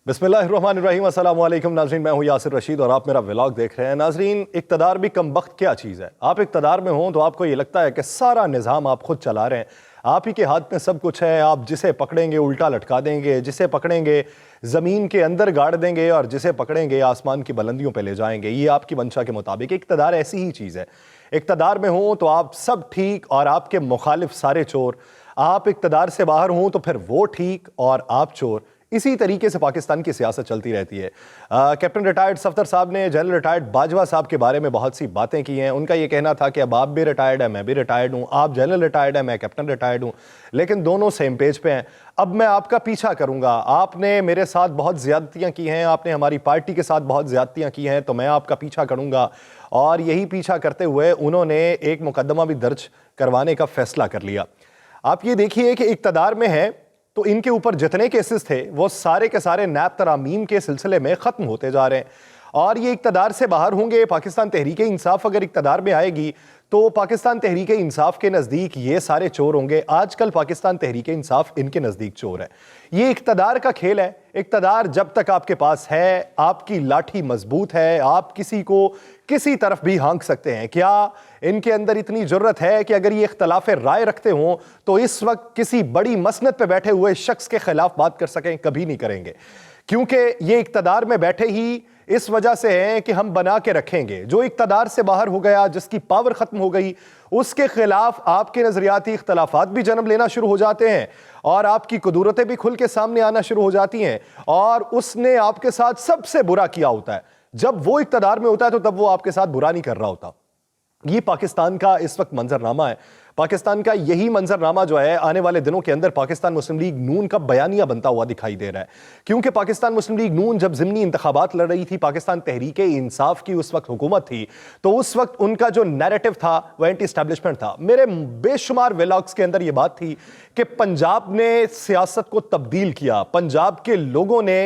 बिस्मिल्लाहिर्रहमानिर्रहीम। अस्सलाम वालेकुम नाज़रीन, मैं हूँ यासिर रशीद और आप मेरा व्लॉग देख रहे हैं। नाज़रीन, इक़्तिदार भी कम वक्त क्या चीज़ है। आप इक़्तिदार में हों तो आपको ये लगता है कि सारा निज़ाम आप खुद चला रहे हैं, आप ही के हाथ में सब कुछ है। आप जिसे पकड़ेंगे उल्टा लटका देंगे, जिसे पकड़ेंगे ज़मीन के अंदर गाड़ देंगे और जिसे पकड़ेंगे आसमान की बुलंदियों पे ले जाएंगे। ये आपकी मंशा के मुताबिक इक़्तिदार ऐसी ही चीज़ है। इक़्तिदार में हों तो आप सब ठीक और आपके मुखालिफ सारे चोर। आप इक़्तिदार से बाहर हों तो फिर वो ठीक और आप चोर। इसी तरीके से पाकिस्तान की सियासत चलती रहती है। कैप्टन रिटायर्ड सफदर साहब ने जनरल रिटायर्ड बाजवा साहब के बारे में बहुत सी बातें की हैं। उनका ये कहना था कि अब आप भी रिटायर्ड है, मैं भी रिटायर्ड हूँ, आप जनरल रिटायर्ड है, मैं कैप्टन रिटायर्ड हूँ, लेकिन दोनों सेम पेज पे हैं। अब मैं आपका पीछा करूँगा, आपने मेरे साथ बहुत ज़्यादतियाँ की हैं, आपने हमारी पार्टी के साथ बहुत ज़्यादतियाँ की हैं, तो मैं आपका पीछा करूँगा। और यही पीछा करते हुए उन्होंने एक मुकदमा भी दर्ज करवाने का फैसला कर लिया। आप ये देखिए कि इक़्तिदार में है तो इनके ऊपर जितने केसेस थे वो सारे के सारे नैब तरामीम के सिलसिले में ख़त्म होते जा रहे हैं और ये इक़्तिदार से बाहर होंगे। पाकिस्तान तहरीक इंसाफ अगर इक़्तिदार में आएगी तो पाकिस्तान तहरीक इंसाफ के नज़दीक ये सारे चोर होंगे। आजकल पाकिस्तान तहरीक इंसाफ इनके नज़दीक चोर है। ये इक़्तिदार का खेल है। इक़्तिदार जब तक आपके पास है, आपकी लाठी मजबूत है, आप किसी को किसी तरफ भी हाँक सकते हैं। क्या इनके अंदर इतनी ज़रूरत है कि अगर ये इख्तलाफ राय रखते हों तो इस वक्त किसी बड़ी मसनद पे बैठे हुए शख्स के खिलाफ बात कर सकें? कभी नहीं करेंगे, क्योंकि ये इक़्तिदार में बैठे ही इस वजह से हैं कि हम बना के रखेंगे। जो इक़्तिदार से बाहर हो गया, जिसकी पावर ख़त्म हो गई, उसके खिलाफ आपके नज़रियाती इख्तलाफात भी जन्म लेना शुरू हो जाते हैं और आपकी कुदरतें भी खुल के सामने आना शुरू हो जाती हैं। और उसने आपके साथ सबसे बुरा किया होता है। जब वो इक़्तिदार में होता है तो तब वो आपके साथ बुरा नहीं कर रहा होता। ये पाकिस्तान का इस वक्त मंजरनामा है। पाकिस्तान का यही मंजरनामा जो है आने वाले दिनों के अंदर पाकिस्तान मुस्लिम लीग नून का बयानिया बनता हुआ दिखाई दे रहा है। क्योंकि पाकिस्तान मुस्लिम लीग नून जब ज़िमनी इंतखाबात लड़ रही थी, पाकिस्तान तहरीक इंसाफ की उस वक्त हुकूमत थी, तो उस वक्त उनका जो नैरेटिव था वो एंटी एस्टैब्लिशमेंट था। मेरे बेशुमार व्लॉग्स के अंदर ये बात थी कि पंजाब ने सियासत को तब्दील किया, पंजाब के लोगों ने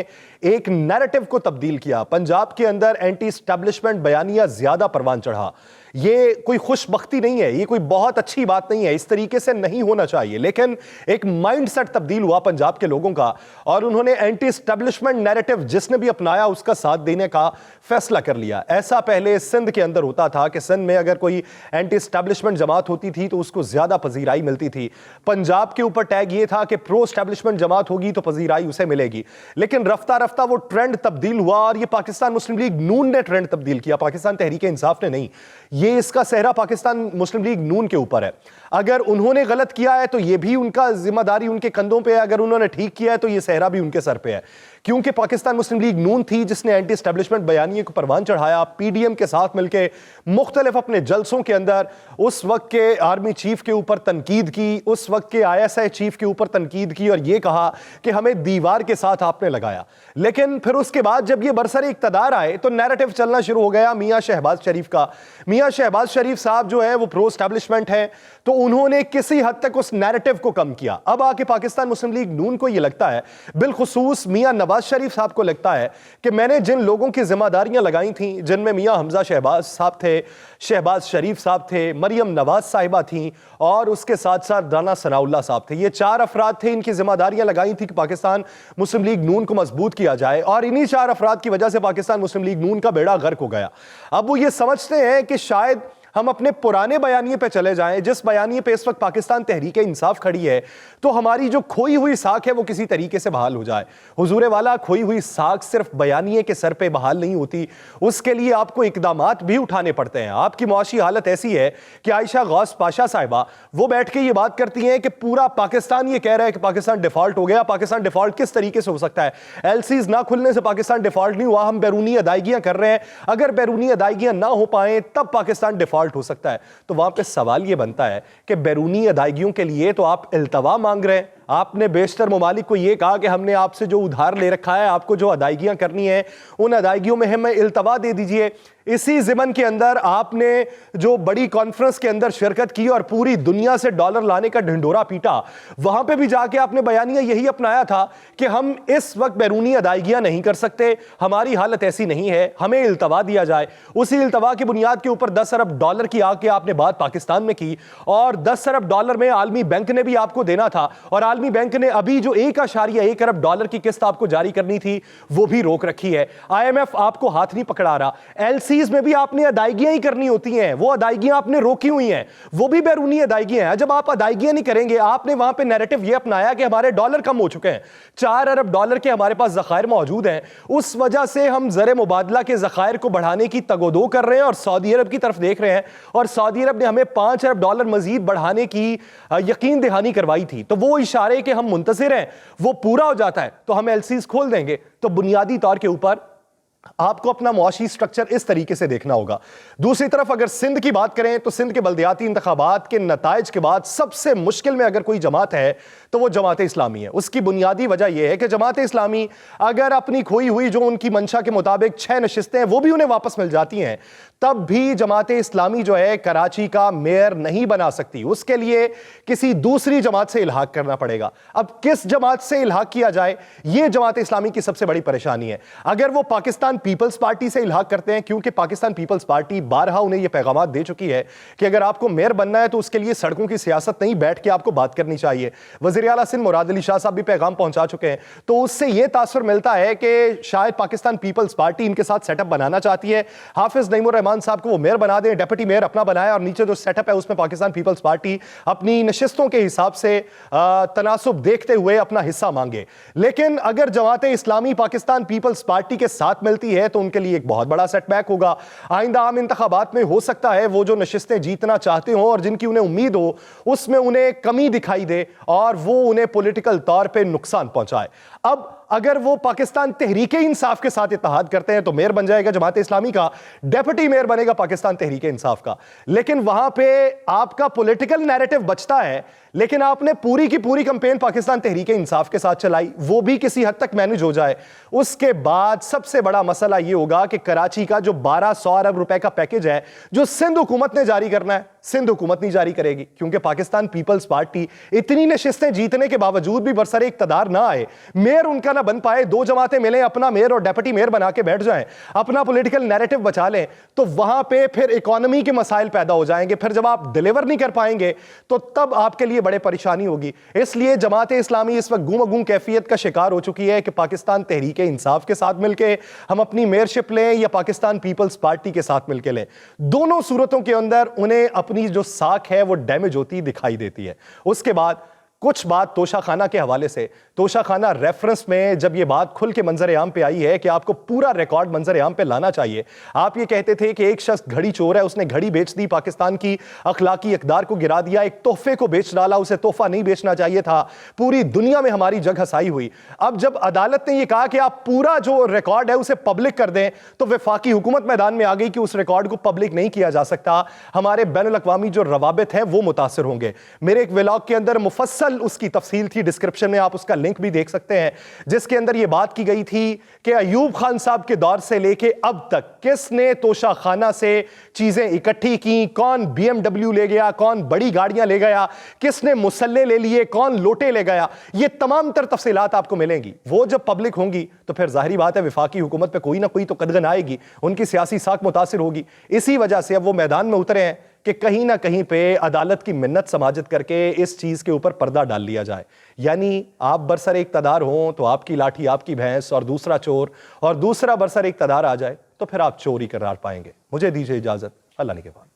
एक नैरेटिव को तब्दील किया, पंजाब के अंदर एंटी एस्टैब्लिशमेंट बयानिया ज्यादा परवान चढ़ा। ये कोई खुशबख्ती नहीं है, ये कोई बहुत अच्छी बात नहीं है, इस तरीके से नहीं होना चाहिए। लेकिन एक माइंडसेट तब्दील हुआ पंजाब के लोगों का और उन्होंने एंटी एस्टैब्लिशमेंट नैरेटिव जिसने भी अपनाया उसका साथ देने का फैसला कर लिया। ऐसा पहले सिंध के अंदर होता था कि सिंध में अगर कोई एंटी एस्टैब्लिशमेंट जमात होती थी तो उसको ज्यादा पजीराई मिलती थी। पंजाब के ऊपर टैग ये था कि प्रो एस्टैब्लिशमेंट जमात होगी तो पजीराई उसे मिलेगी। लेकिन रफ्ता रफ्ता वो ट्रेंड तब्दील हुआ और ये पाकिस्तान मुस्लिम लीग नून ने ट्रेंड तब्दील किया, पाकिस्तान तहरीक इंसाफ ने नहीं। ये इसका सेहरा पाकिस्तान मुस्लिम लीग नून के ऊपर है। अगर उन्होंने गलत किया है तो ये भी उनका जिम्मेदारी उनके कंधों पे है, अगर उन्होंने ठीक किया है तो ये सेहरा भी उनके सर पे है। क्योंकि पाकिस्तान मुस्लिम लीग नून थी जिसने एंटी एस्टैब्लिशमेंट बयानिए को परवान चढ़ाया। पीडीएम के साथ मिलकर मुख्तलिफ अपने जलसों के अंदर उस वक्त के आर्मी चीफ के ऊपर तनकीद की, उस वक्त के ISI चीफ के ऊपर तनकीद की और ये कहा कि हमें दीवार के साथ आपने लगाया। लेकिन फिर उसके बाद जब ये बरसर इक़्तिदार आए तो नैरेटिव चलना शुरू हो गया मियां शहबाज शरीफ का। मियां शहबाज शरीफ साहब जो है वो प्रो एस्टैब्लिशमेंट है, तो उन्होंने किसी हद तक उस नैरेटिव को कम किया। अब आके पाकिस्तान मुस्लिम लीग नून को यह लगता है, बिलखुसूस मियां नवाज शरीफ साहब को लगता है कि मैंने जिन लोगों की जिम्मेदारियां लगाई थी, जिनमें मियां हमजा शहबाज साहब थे, शहबाज शरीफ साहब थे, मरियम नवाज साहिबा थी और उसके साथ साथ राना सनाउल्लाह साहब थे, ये 4 अफराद थे। इनकी जिम्मेदारियां लगाई थी कि पाकिस्तान मुस्लिम लीग नून को मजबूत किया जाए और इन्हीं 4 अफराद की वजह से पाकिस्तान मुस्लिम लीग नून का बेड़ा गर्क हो गया। अब वो ये समझते हैं कि शायद हम अपने पुराने बयानिए पे चले जाएं, जिस बयानिए पे इस वक्त पाकिस्तान तहरीक इंसाफ खड़ी है, तो हमारी जो खोई हुई साख है वो किसी तरीके से बहाल हो जाए। हुजूर वाला, खोई हुई साख सिर्फ बयानिए के सर पे बहाल नहीं होती, उसके लिए आपको इकदामात भी उठाने पड़ते हैं। आपकी मुआशी हालत ऐसी है कि आयशा गौस पाशा साहिबा वो बैठ के ये बात करती हैं कि पूरा पाकिस्तान ये कह रहा है कि पाकिस्तान डिफॉल्ट हो गया। पाकिस्तान डिफॉल्ट किस तरीके से हो सकता है? LCs ना खुलने से पाकिस्तान डिफॉल्ट नहीं हुआ, हम बैरूनी अदायगियां कर रहे हैं, अगर बैरूनी अदायगियां ना हो पाए तब पाकिस्तान डिफॉल्ट हो सकता है। तो वहां पे सवाल यह बनता है कि बैरूनी अदायगियों के लिए तो आप इल्तवा मांग रहे हैं। आपने बेशतर ममालिक को यह कहा कि हमने आपसे जो उधार ले रखा है, आपको जो अदायगियां करनी है उन अदायगियों में हमें इल्तवा दे दीजिए। इसी ज़िमन के अंदर आपने जो बड़ी कॉन्फ्रेंस के अंदर शिरकत की और पूरी दुनिया से डॉलर लाने का ढिंढोरा पीटा, वहां पे भी जाके आपने बयानिया यही अपनाया था कि हम इस वक्त बैरूनी अदायगियां नहीं कर सकते, हमारी हालत ऐसी नहीं है, हमें इल्तवा दिया जाए। उसी इल्तवा की बुनियाद के ऊपर 10 अरब डॉलर की आके आपने बात पाकिस्तान में की और 10 अरब डॉलर में आलमी बैंक ने भी आपको देना था और عالمی بینک نے ابھی جو $1.1 ارب کی قسط آپ کو جاری کرنی تھی وہ بھی روک رکھی ہے. IMF آپ کو ہاتھ نہیں پکڑا رہا. LCs میں بھی آپ نے ادائیگیاں ہی کرنی ہوتی ہیں, وہ ادائیگیاں آپ نے روکی ہوئی ہیں, وہ بھی بیرونی ادائیگیاں ہیں. جب آپ ادائیگیاں نہیں کریں گے, آپ نے وہاں پہ نیریٹو یہ اپنایا کہ ہمارے ڈالر کم ہو چکے ہیں, $4 ارب کے ہمارے پاس ذخائر موجود ہیں, اس وجہ سے ہم زر مبادلہ کے ذخائر کو بڑھانے کی تگودو کر رہے ہیں اور سعودی عرب کی طرف دیکھ رہے ہیں, اور سعودی عرب نے ہمیں $5 ارب مزید بڑھانے کی یقین دہانی کروائی تھی. تو وہ اشارے کہ ہم منتظر ہیں وہ پورا ہو جاتا ہے تو ہم LCs کھول دیں گے. تو بنیادی طور کے اوپر آپ کو اپنا معاشی سٹرکچر اس طریقے سے دیکھنا ہوگا. دوسری طرف اگر سندھ کی بات کریں تو سندھ کے بلدیاتی انتخابات کے نتائج کے بعد سب سے مشکل میں اگر کوئی جماعت ہے تو وہ جماعت اسلامی ہے. اس کی بنیادی وجہ یہ ہے کہ جماعت اسلامی اگر اپنی کھوئی ہوئی جو ان کی منشا کے مطابق 6 نشستیں ہیں وہ بھی انہیں واپس مل جاتی ہیں, تب بھی جماعت اسلامی جو ہے کراچی کا میئر نہیں بنا سکتی. اس کے لیے کسی دوسری جماعت سے الحاق کرنا پڑے گا. اب کس جماعت سے الحاق کیا جائے, یہ جماعت اسلامی کی سب سے بڑی پریشانی ہے. اگر وہ پاکستان پیپلز پارٹی سے الحاق کرتے ہیں, کیونکہ پاکستان پیپلز پارٹی بارہا انہیں یہ پیغامات دے چکی ہے کہ اگر آپ کو میئر بننا ہے تو اس کے لیے سڑکوں کی سیاست نہیں, بیٹھ کے آپ کو بات کرنی چاہیے. وزیر اعلیٰ سندھ مراد علی شاہ صاحب بھی پیغام پہنچا چکے ہیں. تو اس سے یہ تاثر ملتا ہے کہ شاید پاکستان پیپلز پارٹی ان کے ساتھ سیٹ اپ بنانا چاہتی ہے. حافظ نعیم الرحمان صاحب کو وہ میئر بنا دیں, ڈیپٹی میئر اپنا بنایا, اور نیچے جو سیٹ اپ ہے اس میں پاکستان پیپلز پارٹی اپنی نشستوں کے حساب سے تناسب دیکھتے ہوئے اپنا حصہ مانگے. لیکن اگر جماعت اسلامی پاکستان پیپلز پارٹی کے ساتھ ملتی ہے تو ان کے لیے ایک بہت بڑا سیٹ بیک ہوگا. آئندہ عام انتخابات میں ہو سکتا ہے وہ جو نشستیں جیتنا چاہتے ہوں اور جن کی انہیں امید ہو اس میں انہیں کمی دکھائی دے اور وہ انہیں پولیٹیکل طور پہ نقصان پہنچائے. اب اگر وہ پاکستان تحریک انصاف کے ساتھ اتحاد کرتے ہیں تو میئر بن جائے گا جماعت اسلامی کا, ڈیپٹی میئر بنے گا پاکستان تحریک انصاف کا. لیکن وہاں پہ آپ کا پولیٹیکل نیریٹو بچتا ہے, لیکن آپ نے پوری کی پوری کمپین پاکستان تحریک انصاف کے ساتھ چلائی, وہ بھی کسی حد تک مینج ہو جائے. اس کے بعد سب سے بڑا مسئلہ یہ ہوگا کہ کراچی کا جو 1200 ارب روپے کا پیکج ہے جو سندھ حکومت نے جاری کرنا ہے, سندھ حکومت نہیں جاری کرے گی, کیونکہ پاکستان پیپلز پارٹی اتنی نشستیں جیتنے کے باوجود بھی برسر اقتدار نہ آئے, میئر ان کا نہ بن پائے, 2 جماعتیں ملیں, اپنا میئر اور ڈیپٹی میئر بنا کے بیٹھ جائیں, اپنا پولیٹیکل نیریٹو بچا لیں, تو وہاں پہ پھر اکانومی کے مسائل پیدا ہو جائیں گے. پھر جب آپ ڈیلیور نہیں کر پائیں گے تو تب آپ کے لیے بڑے پریشانی ہوگی. اس لیے جماعت اسلامی اس وقت گم گم کیفیت کا شکار ہو چکی ہے کہ پاکستان تحریک انصاف کے ساتھ مل کے ہم اپنی میئرشپ لیں یا پاکستان پیپلز پارٹی کے ساتھ مل کے لیں. دونوں صورتوں کے اندر انہیں اپنی جو ساکھ ہے وہ ڈیمیج ہوتی دکھائی دیتی ہے. اس کے بعد کچھ بات توشہ خانہ کے حوالے سے, توشہ خانہ ریفرنس میں جب یہ بات کھل کے منظر عام پہ آئی ہے کہ آپ کو پورا ریکارڈ منظر عام پہ لانا چاہیے. آپ یہ کہتے تھے کہ ایک شخص گھڑی چور ہے, اس نے گھڑی بیچ دی, پاکستان کی اخلاقی اقدار کو گرا دیا, ایک تحفے کو بیچ ڈالا, اسے تحفہ نہیں بیچنا چاہیے تھا, پوری دنیا میں ہماری جگ ہسائی ہوئی. اب جب عدالت نے یہ کہا کہ آپ پورا جو ریکارڈ ہے اسے پبلک کر دیں تو وفاقی حکومت میدان میں آ گئی کہ اس ریکارڈ کو پبلک نہیں کیا جا سکتا, ہمارے بین الاقوامی جو روابط ہیں وہ متاثر ہوں گے. میرے ایک ولاگ کے اندر مفصل اس کی تفصیل تھی, ڈسکرپشن میں آپ اس کا لنک بھی دیکھ سکتے ہیں, جس کے اندر یہ بات کی گئی تھی کہ ایوب خان صاحب کے دور سے لے کے اب تک کس نے توشہ خانہ سے چیزیں اکٹھی کی, کون BMW لے گیا, کون بڑی گاڑیاں لے گیا, کس نے مسلح لے لیے, کون لوٹے لے گیا, یہ تمام تر تفصیلات آپ کو ملیں گی. وہ جب پبلک ہوں گی تو پھر ظاہری بات ہے وفاقی حکومت پہ کوئی نہ کوئی تو قدغن آئے گی, ان کی سیاسی ساکھ متاثر ہوگی. اسی وجہ سے اب وہ میدان میں اترے ہیں کہ کہیں نہ کہیں پہ عدالت کی منت سماجت کر کے اس چیز کے اوپر پردہ ڈال لیا جائے. یعنی آپ برسر اقتدار ہوں تو آپ کی لاٹھی آپ کی بھینس, اور دوسرا چور اور دوسرا برسر اقتدار آ جائے تو پھر آپ چوری قرار پائیں گے. مجھے دیجیے اجازت, اللہ نگہبان.